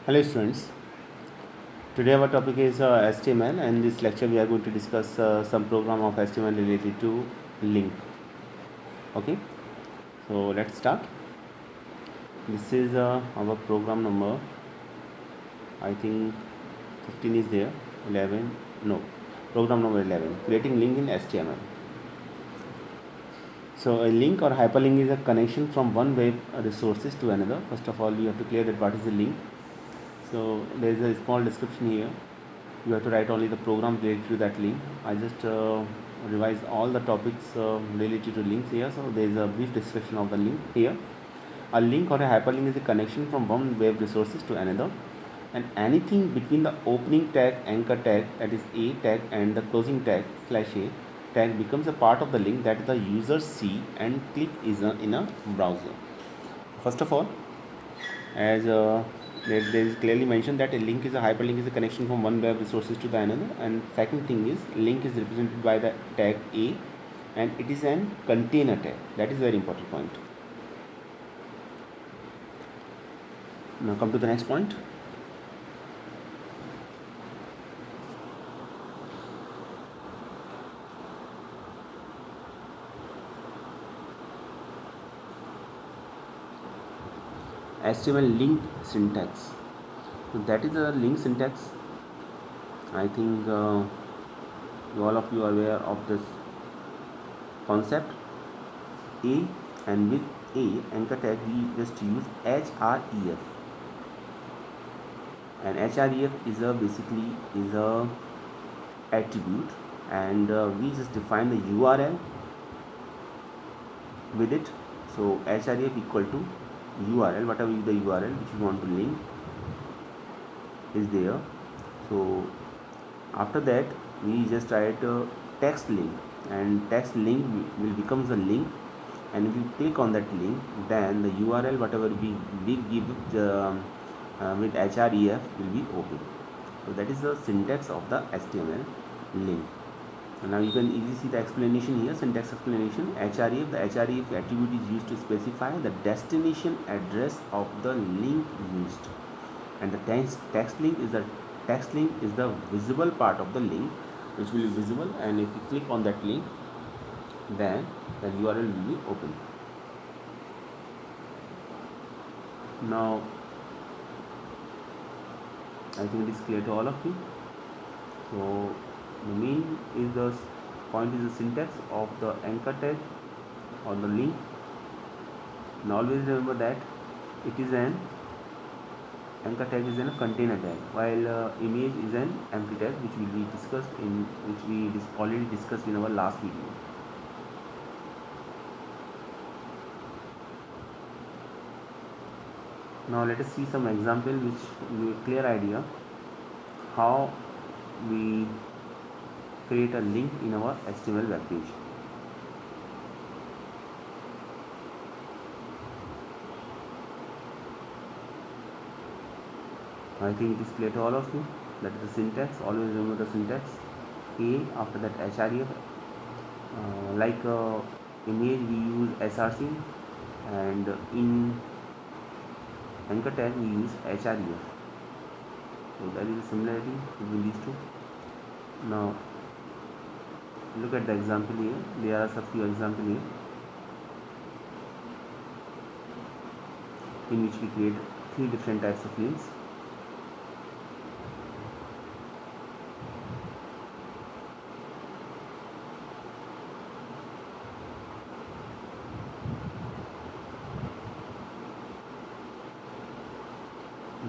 Hello students, today our topic is HTML, and in this lecture we are going to discuss some program of HTML related to link. Okay, so let's start. This is our program number, I think 15 is there, 11, no, program number 11, creating link in HTML. So a link or hyperlink is a connection from one web resources to another. First of all, you have to clear that what is a link. So there is a small description here. You have to write only the program related to that link. I just revised all the topics related to links here. So there is a brief description of the link here. A link or a hyperlink is a connection from one web resources to another, and anything between the opening tag, anchor tag, that is a tag, and the closing tag /a tag becomes a part of the link that the user see and click is in a browser. First of all, as there is clearly mentioned that a link is a hyperlink is a connection from one web resources to the another, and second thing is link is represented by the tag a, and it is an container tag. That is a very important point. Now come to the next point. HTML link syntax. So that is a link syntax. I think all of you are aware of this concept. A, and with a anchor tag we just use href, and href is a basically is a attribute, and we just define the URL with it. So href equal to URL, whatever is the URL which you want to link is there. So after that we just write a text link, and text link will becomes a link, and if you click on that link, then the URL whatever we give with href will be open. So that is the syntax of the HTML link. And now you can easily see the explanation here, syntax explanation. Href, the href attribute is used to specify the destination address of the link used, and the text link is the visible part of the link which will be visible, and if you click on that link, then the URL will be open. Now I think it is clear to all of you. So the main is the point is the syntax of the anchor tag or the link. And always remember that it is an anchor tag is a container tag, while image is an empty tag, which will be discussed in already discussed in our last video. Now let us see some example which give you a clear idea how we create a link in our HTML web page. I think it is clear to all of you. That is the syntax. Always remember the syntax. A, after that href. Like image we use src, and in anchor tag we use href. So that is the similarity between these two. Now look at the example here. There are a few examples here in which we create 3 different types of links.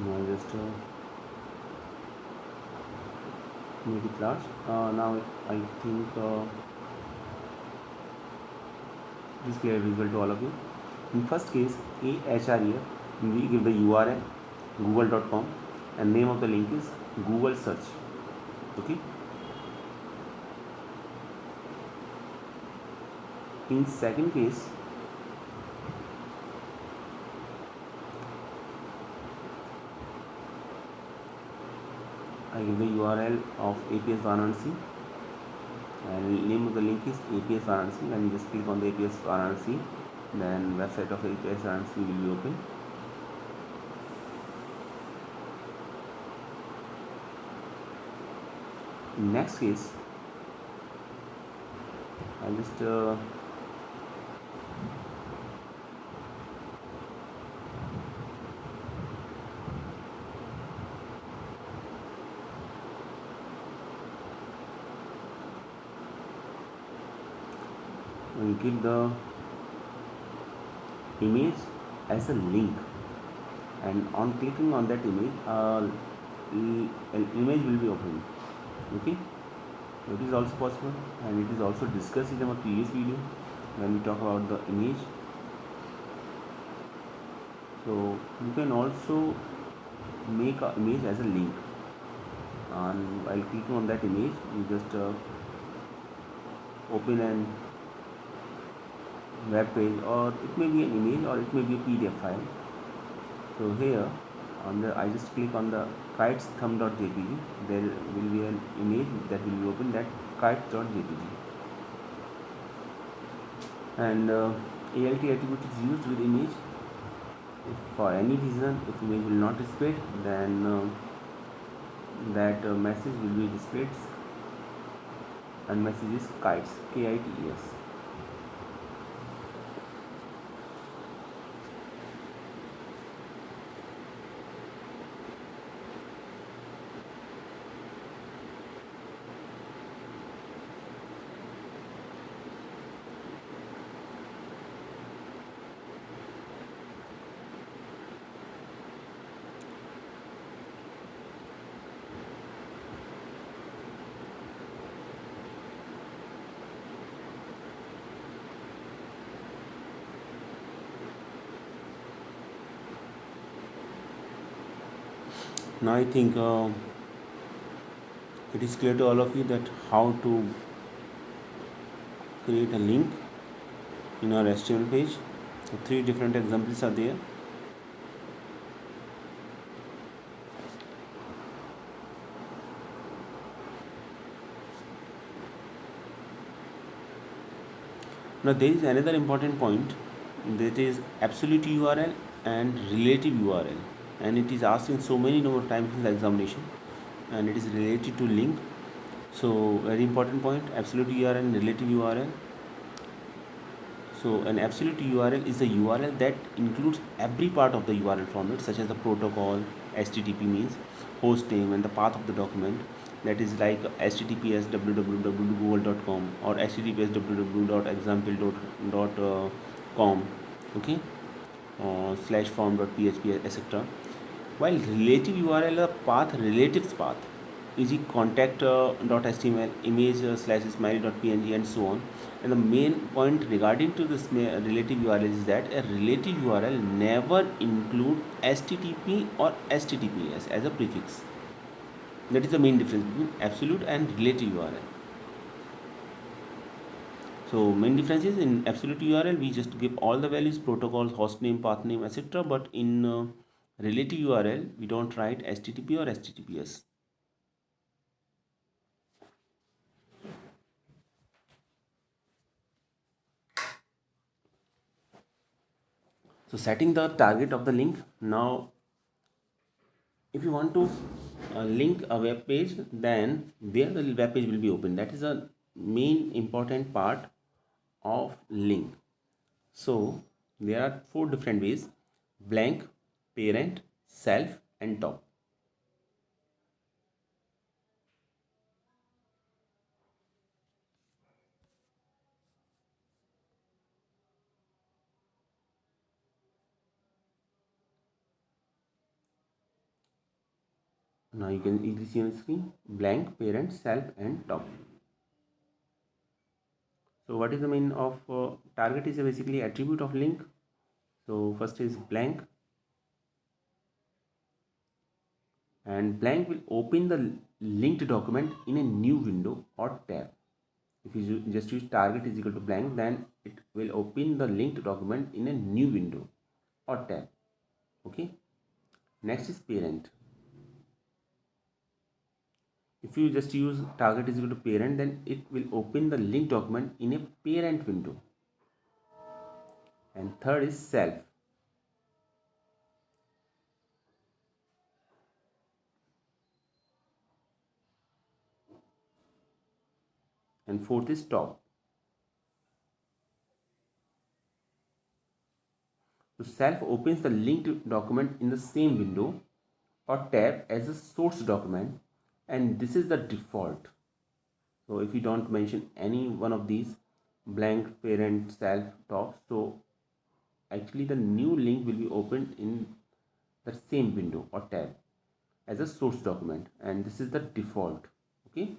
Now just make it large. Now I think this is clear visual to all of you. In first case, href, we give the URL google.com, and name of the link is Google search. Okay. In second case, I give the URL of APS Varanasi, and name of the link is APS Varanasi. When you just click on the APS Varanasi, then website of APS Varanasi will be open. In next case, I'll just give the image as a link, and on clicking on that image, an image will be opened. Okay, so it is also possible, and it is also discussed in our previous video when we talk about the image. So you can also make an image as a link, and while clicking on that image, you just open an web page, or it may be an image, or it may be a PDF file. So here I just click on the kitesthumb.jpg. There will be an image that will be open, that kites.jpg, and ALT attribute is used with image. If for any reason if image will not display, then that message will be displayed, and message is kites, KITES. Now I think it is clear to all of you that how to create a link in our HTML page. So 3 different examples are there. Now there is another important point, that is absolute URL and relative URL, and it is asked in so many number of times in the examination, and it is related to link. So very important point, absolute URL and relative URL. So an absolute URL is a URL that includes every part of the URL format, such as the protocol, HTTP means host name, and the path of the document. That is like https www.google.com or https www.example.com, okay, /form.php, etc. While relative URL, a path, relatives path, e.g. contact.html, image /smiley.png, and so on. And the main point regarding to this relative URL is that a relative URL never include HTTP or HTTPS as a prefix. That is the main difference between absolute and relative URL. So main difference is, in absolute URL we just give all the values, protocols, host name, path name, etc. But in relative URL we don't write HTTP or HTTPS. So setting the target of the link. Now if you want to link a web page, then where the web page will be open, that is a main important part of link. So there are 4 different ways: blank, parent, self, and top. Now you can easily see on the screen: blank, parent, self, and top. So what is the meaning of target? Is a basically attribute of link. So first is blank, and blank will open the linked document in a new window or tab. If you just use target is equal to blank, then it will open the linked document in a new window or tab. Okay. Next is parent. If you just use target is equal to parent, then it will open the linked document in a parent window. And third is self. and fourth is top. So self opens the linked document in the same window or tab as a source document, and this is the default. So if you don't mention any one of these, blank, parent, self, top, so actually the new link will be opened in the same window or tab as a source document, and this is the default. Okay,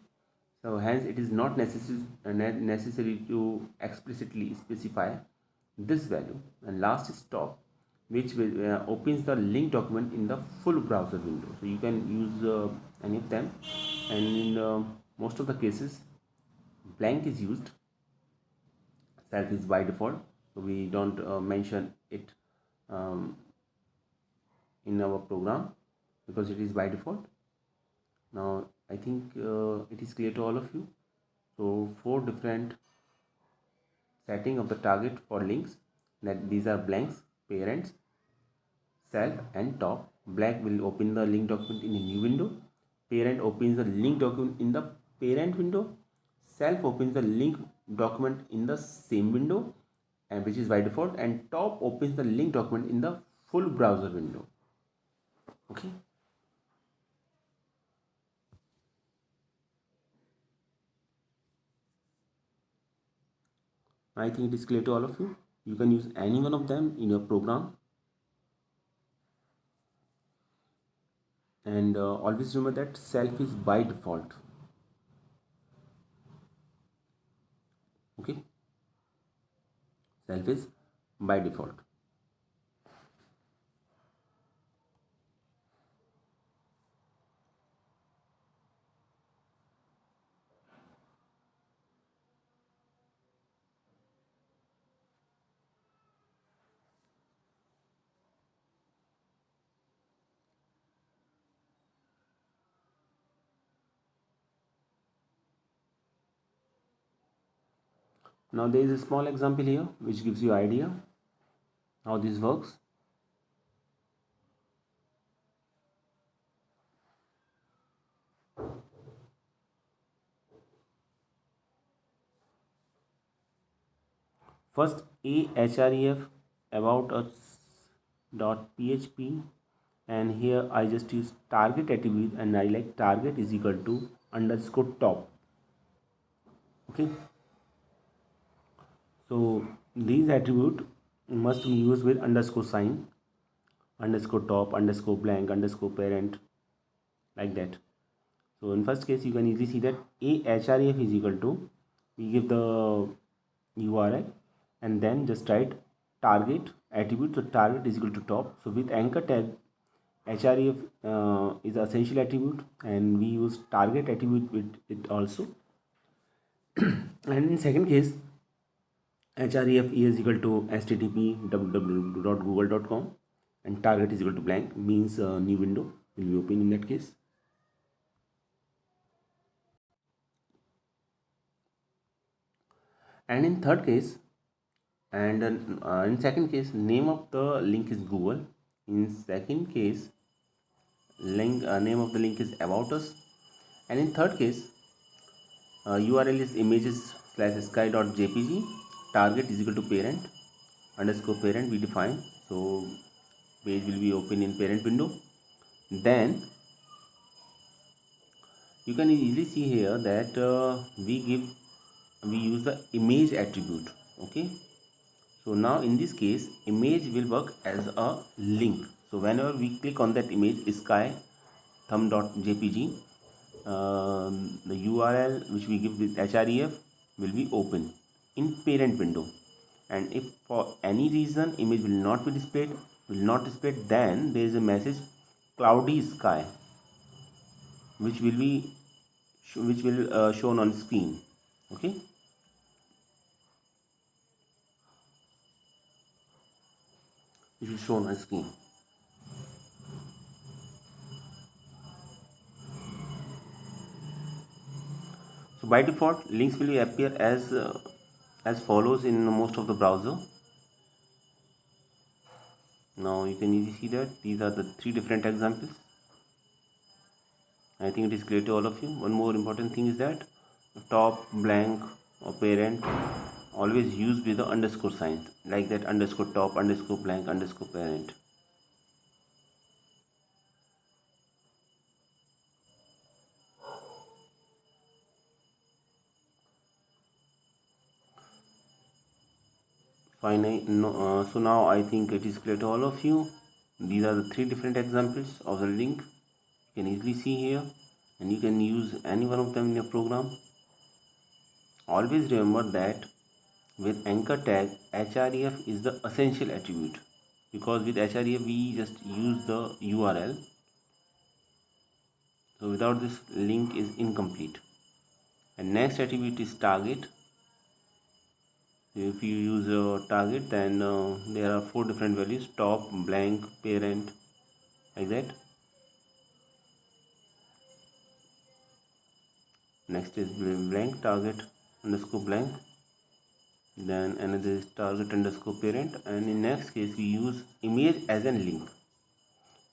so hence it is not necessary to explicitly specify this value. And last is top, which will, opens the link document in the full browser window. So you can use any of them, and in most of the cases blank is used. Self is by default, so we don't mention it um, in our program because it is by default. Now I think it is clear to all of you. So 4 different setting of the target for links, that these are blanks, parents, self and top. Blank will open the link document in a new window. Parent opens the link document in the parent window. Self opens the link document in the same window, and which is by default, and top opens the link document in the full browser window. Okay. I think it is clear to all of you. You can use any one of them in your program, and always remember that self is by default. Okay, self is by default. Now there is a small example here which gives you idea how this works. First, a href about us .php, and here I just use target attribute, and I like target is equal to underscore top. Okay, so these attribute must be used with underscore sign, underscore top, underscore blank, underscore parent, like that. So in first case you can easily see that a href is equal to, we give the URL and then just write target attribute. So target is equal to top. So with anchor tag, href is essential attribute, and we use target attribute with it also. And in second case, href is equal to http www.google.com, and target is equal to blank, means new window will be open in that case. And in third case, and in second case, name of the link is Google. In second case, link name of the link is about us, and in third case, URL is images/sky.jpg. Target is equal to parent underscore parent, we define. So page will be open in parent window. Then you can easily see here that we use the image attribute. Okay, so now in this case image will work as a link. So whenever we click on that image, sky thumb.jpg, the URL which we give with href will be open in parent window, and if for any reason image will not displayed, then there is a message cloudy sky which will be shown on screen. Okay, which will shown on screen. So by default links will appear as follows in most of the browser. Now you can easily see that these are the 3 different examples. I think it is clear to all of you. One more important thing is that top blank or parent, always use with the underscore sign, like that, underscore top, underscore blank, underscore parent. Fine. No, so now I think it is clear to all of you. These are the three different examples of the link. You can easily see here, and you can use any one of them in your program. Always remember that with anchor tag, href is the essential attribute, because with href we just use the URL. So without this, link is incomplete. And next attribute is target. If you use a target, then there are four different values: top, blank, parent, like that. Next is blank, target underscore blank, then another is target underscore parent, and in next case we use image as a link.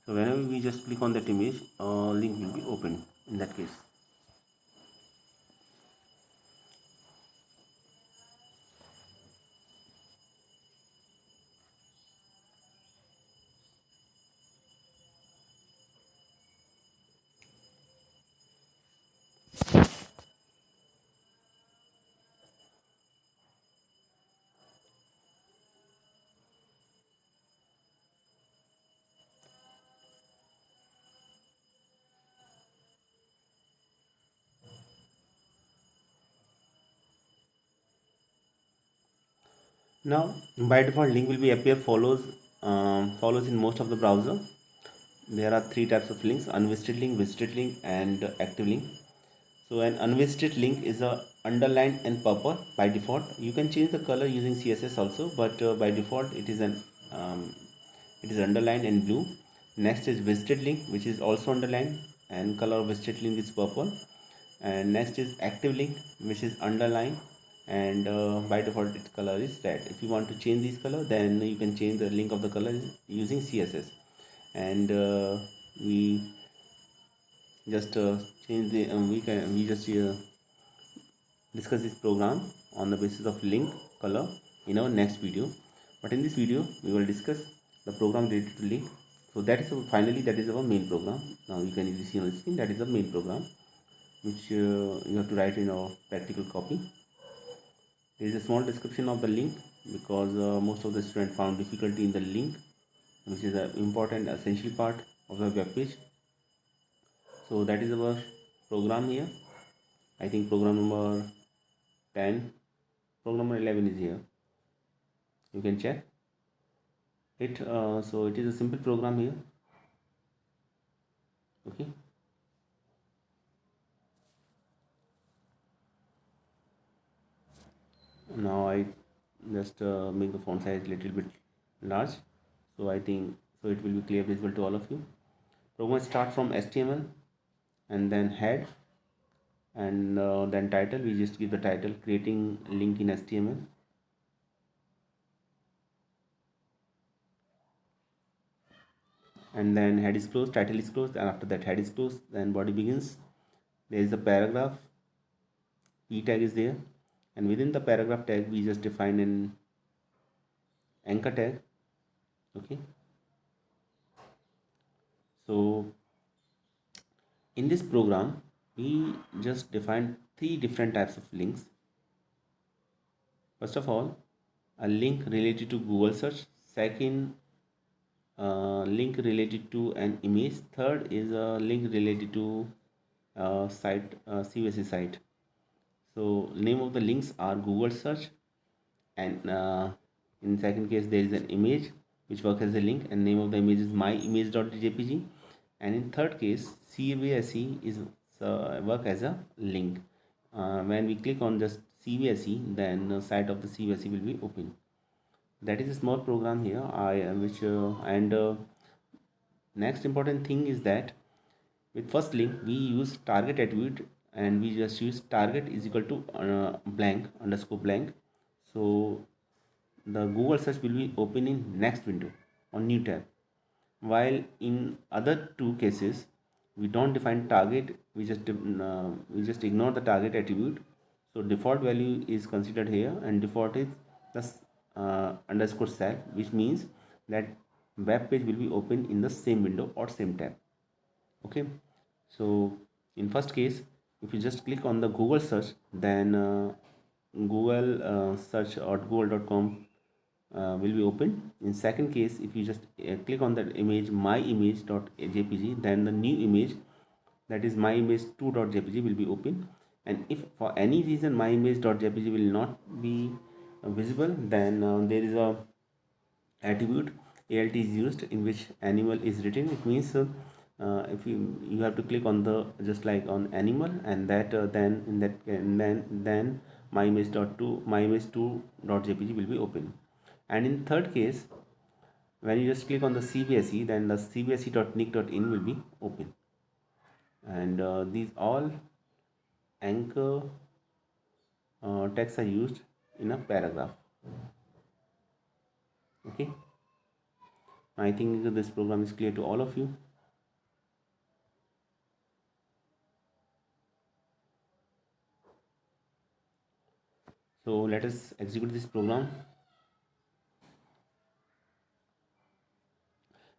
So whenever we just click on that image, link will be opened in that case. Now by default link will be appear follows in most of the browser. There are three types of links: visited link, and active link. So an unvisited link is a underlined in purple by default. You can change the color using CSS also, but by default it is underlined in blue. Next is visited link, which is also underlined, and color of visited link is purple. And next is active link, which is underlined, and by default its color is red. If you want to change this color, then you can change the link of the color using CSS. And we just change the we just discuss this program on the basis of link color in our next video. But in this video we will discuss the program related to link. So that is finally that is our main program. Now you can easily see on the screen that is the main program, which you have to write in our practical copy. There is a small description of the link, because most of the students found difficulty in the link, which is an important essential part of the web page. So that is our program here. I think program number 10, program number 11 is here. You can check it. So it is a simple program here. Okay. Now I just make the font size a little bit large. So I think so it will be clear visible to all of you. Program start from HTML, and then head, and then title. We just give the title creating link in HTML. And then head is closed, title is closed, and after that head is closed, then body begins. There is a paragraph, p tag is there, and within the paragraph tag we just define an anchor tag. Okay. So in this program we just define three different types of links. First of all, a link related to Google search. Second, link related to an image. Third is a link related to site, CVS site. So name of the links are Google search, and in second case there is an image which works as a link, and name of the image is myimage.jpg, and in third case CVSE is work as a link. When we click on just CVSE, then site of the CVSE will be open. That is a small program here. Next important thing is that with first link we use target attribute, and we just use target is equal to blank underscore blank. So the Google search will be open in next window on new tab, while in other two cases we don't define target, we just ignore the target attribute. So default value is considered here, and default is plus underscore self, which means that web page will be open in the same window or same tab. Okay, so in first case, if you just click on the Google search, then Google search or google.com will be open. In second case, if you just click on that image, my image.jpg, then the new image, that is my image2.jpg, will be open. And if for any reason my image.jpg will not be visible, then there is a attribute alt is used in which animal is written. It means if you have to click on the just like on animal, and that then in that and then my image2.jpg will be open. And in third case, when you just click on the cbse, then the cbse.nic.in will be open. And these all anchor texts are used in a paragraph. Okay, I think this program is clear to all of you. So let us execute this program.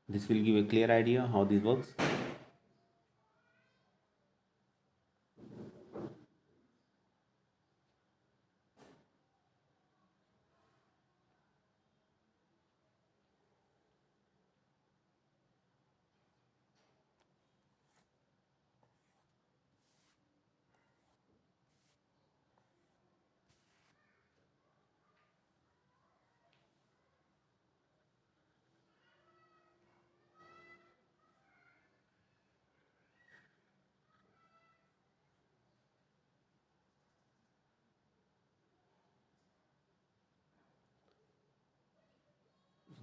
This will give a clear idea how this works.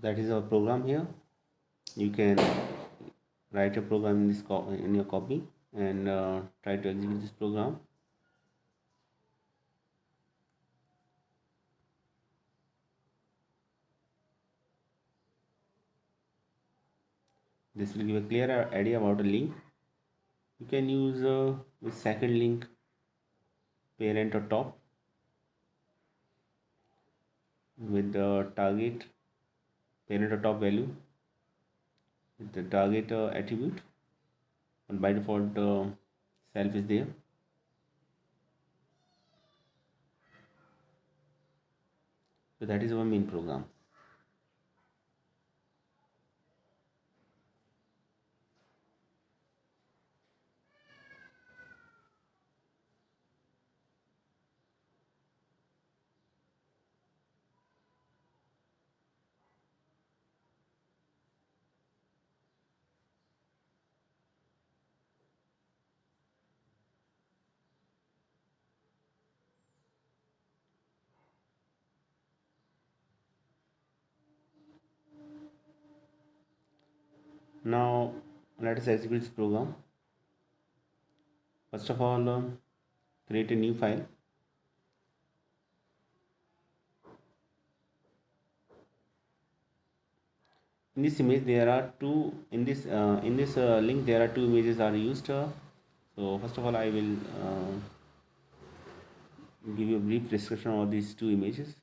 That is our program here. You can write a program in this in your copy and try to execute this program. This will give a clear idea about a link. You can use the second link, parent or top, with the target parent or top value with the target attribute, and by default self is there. So that is our main program. Now let us execute this program. First of all, create a new file. In this image there are two, in this link there are two images are used. So first of all, I will give you a brief description of these two images.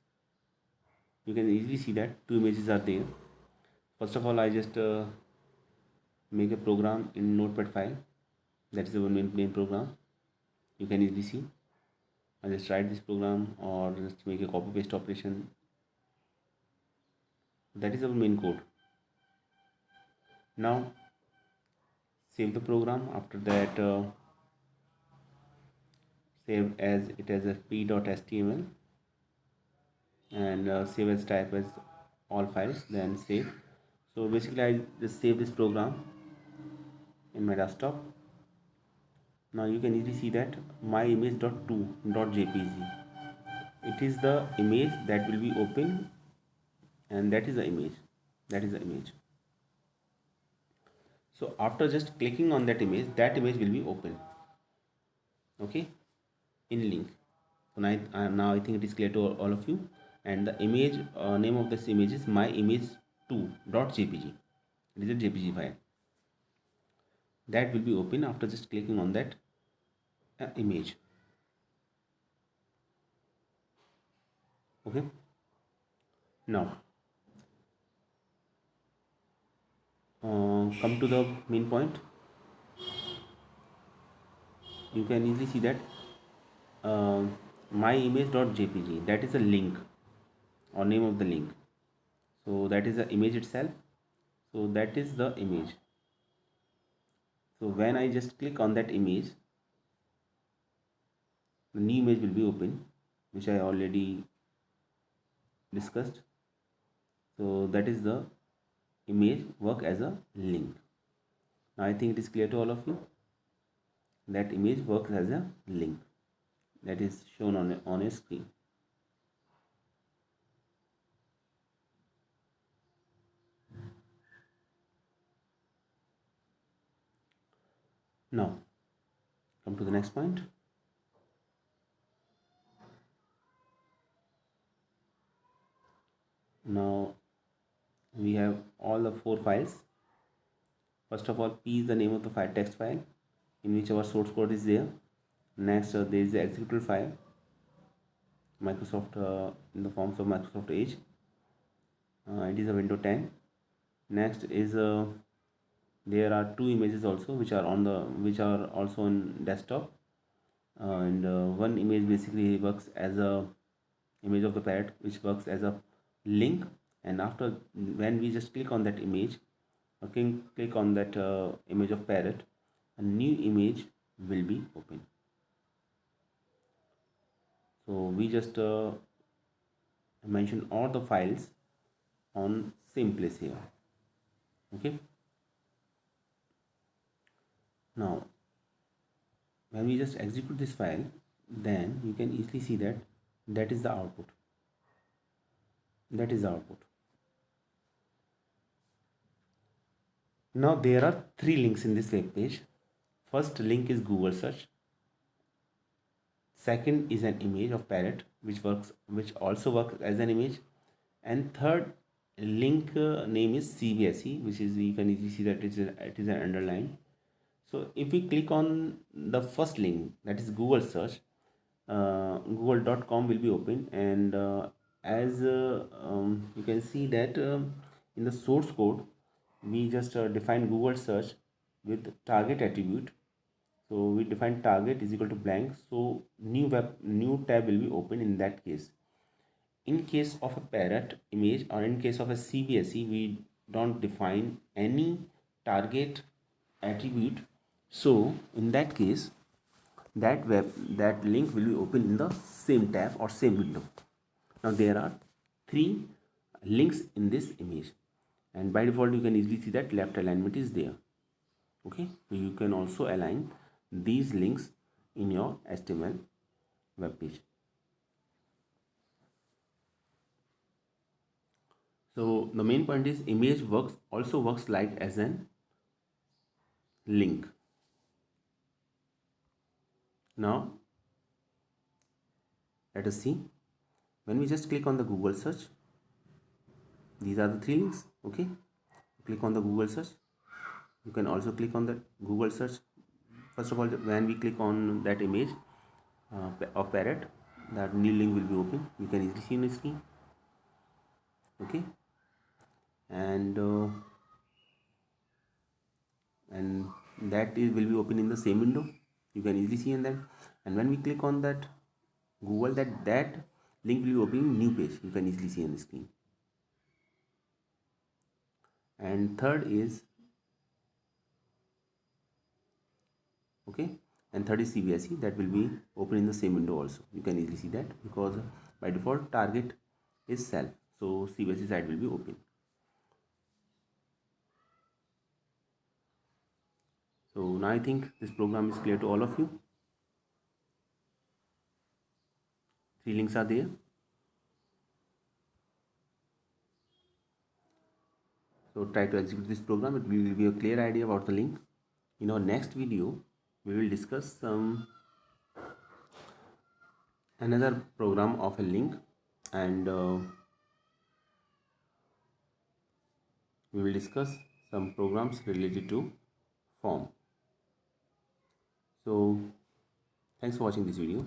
You can easily see that two images are there. First of all, I just make a program in notepad file. That is the main program. You can easily see. I just write this program or just make a copy paste operation. That is our main code. Now save the program. After that, save as it as a p.html, and save as type as all files, then save. So basically I just save this program in my desktop. Now you can easily see that my image.2.jpg, it is the image that will be open, and that is the image. So after just clicking on that image will be open. Okay, in link. So now I think it is clear to all of you. And the image name of this image is my image2.jpg. It is a jpg file. that will be open after just clicking on that image. Okay, now come to the main point. You can easily see that uh, myimage.jpg, that is a link or name of the link. So that is the image itself. So that is the image. So when I just click on that image, the new image will be open, which I already discussed. So that is the image work as a link. Now I think it is clear to all of you that image works as a link that is shown on a screen. Now come to the next point. Now we have all the four files. First of all, P is the name of the file, text file, in which our source code is there. Next, there is the executable file, Microsoft in the forms of Microsoft Edge. It is a Windows 10. Next is there are two images also which are also on desktop, and one image basically works as a image of the parrot, which works as a link. And after, when we just click on that image, okay, click on that image of parrot, a new image will be open. So we just mention all the files on same place here. Okay, now when we just execute this file, then you can easily see that that is the output. That is the output. Now there are three links in this web page. First link is Google search. Second is an image of parrot which also works as an image. And third link name is CBSE, which is, you can easily see that it is an underline. So if we click on the first link, that is Google search, google.com will be open. And as you can see that in the source code, we just define Google search with target attribute. So we define target is equal to blank, so new tab will be open in that case. In case of a parrot image, or in case of a CBSE, we don't define any target attribute. So in that case, that link will be open in the same tab or same window. Now there are three links in this image, and by default you can easily see that left alignment is there. Okay, so you can also align these links in your HTML web page. So the main point is image also works like as an link. Now let us see. When we just click on the Google search, these are the three links. Okay, click on the Google search. You can also click on the Google search. First of all, when we click on that image of parrot, that new link will be open. You can easily see on the screen. Okay, and that will be open in the same window. You can easily see in that. And when we click on that Google, that link will be opening new page. You can easily see on the screen. And third is CBSE, that will be open in the same window also. You can easily see that because by default target is self, so CBSE side will be open. So now I think this program is clear to all of you. Three links are there. So try to execute this program. It will give you a clear idea about the link. In our next video, we will discuss another program of a link, and we will discuss some programs related to form. So thanks for watching this video.